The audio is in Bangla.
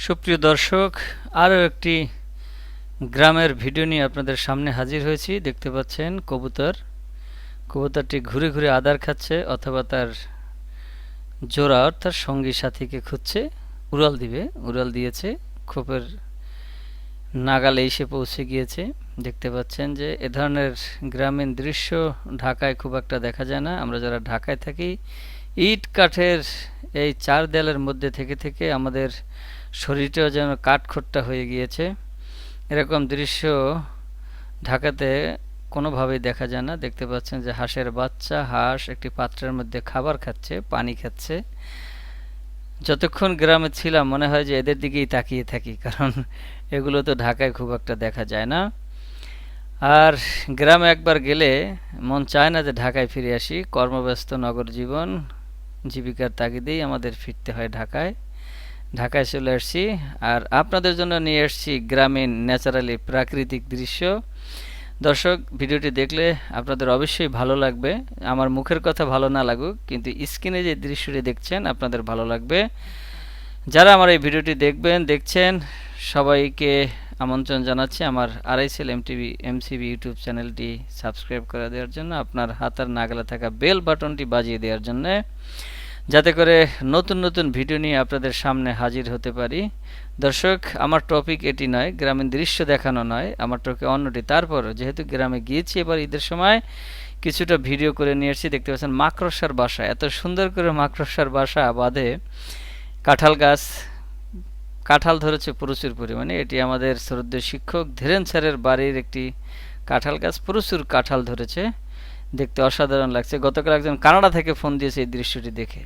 সুপ্রিয় দর্শক, আরও একটি গ্রামের ভিডিও নিয়ে আপনাদের সামনে হাজির হয়েছি। দেখতে পাচ্ছেন কবুতরটি ঘুরে ঘুরে আদার খাচ্ছে, অথবা তার জোড়া অর্থাৎ সঙ্গী সাথীকে খুঁজছে। উড়াল দিয়েছে, খোপের নাগালে এসে পৌঁছে গিয়েছে। দেখতে পাচ্ছেন যে এ ধরনের গ্রামীণ দৃশ্য ঢাকায় খুব একটা দেখা যায় না। আমরা যারা ঢাকায় থাকি, ইট কাঠের এই চার দেয়ালের মধ্যে থেকে থেকে আমাদের শরীরটাও যেন কাঠখোট্টা হয়ে গিয়েছে। এরকম দৃশ্য ঢাকাতে কোনোভাবেই দেখা যায় না। দেখতে পাচ্ছেন যে হাঁস একটি পাত্রের মধ্যে খাবার খাচ্ছে, পানি খাচ্ছে। যতক্ষণ গ্রামে ছিলাম মনে হয় যে এদের দিকেই তাকিয়ে থাকি, কারণ এগুলো তো ঢাকায় খুব একটা দেখা যায় না। আর গ্রামে একবার গেলে মন চায় না যে ঢাকায় ফিরে আসি। কর্মব্যস্ত নগর জীবন, জীবিকার তাগিদেই আমাদের ফিরতে হয় ঢাকায় চলে আসছি। আর আপনাদের জন্য নিয়ে আসছি গ্রামীণ ন্যাচারালি প্রাকৃতিক দৃশ্য। দর্শক, ভিডিওটি দেখলে আপনাদের অবশ্যই ভালো লাগবে। আমার মুখের কথা ভালো না লাগুক, কিন্তু স্ক্রিনে যে দৃশ্যটি দেখছেন আপনাদের ভালো লাগবে। যারা আমার এই ভিডিওটি দেখছেন সবাইকে আমন্ত্রণ জানাচ্ছি আমার আরআইএসএল এমসিবি ইউটিউব চ্যানেলটি সাবস্ক্রাইব করে দেওয়ার জন্য, আপনার হাতের নাগালে থাকা বেল বাটনটি বাজিয়ে দেওয়ার জন্য, যাতে করে নতুন নতুন ভিডিও নিয়ে আপনাদের সামনে হাজির হতে পারি। দর্শক, আমার টপিক এটি নয়, গ্রামীণ দৃশ্য দেখানো নয়, আমার টপিক অন্যটি। তারপর যেহেতু গ্রামে গিয়েছি এবার ঈদের সময়, কিছুটা ভিডিও করে নিয়ে এসেছি। দেখতে পাচ্ছেন মাকড়সার বাসা, এত সুন্দর করে মাকড়সার বাসা বাঁধে। কাঁঠাল গাছ, কাঁঠাল ধরেছে প্রচুর পরিমাণে। এটি আমাদের শ্রদ্ধেয় শিক্ষক ধীরেন স্যারের বাড়ির একটি কাঁঠাল গাছ, প্রচুর কাঁঠাল ধরেছে। দেখতে অসাধারণ লাগছে। গতকাল একজন কানাডা থেকে ফোন দিয়েছে এই দৃশ্যটি দেখে।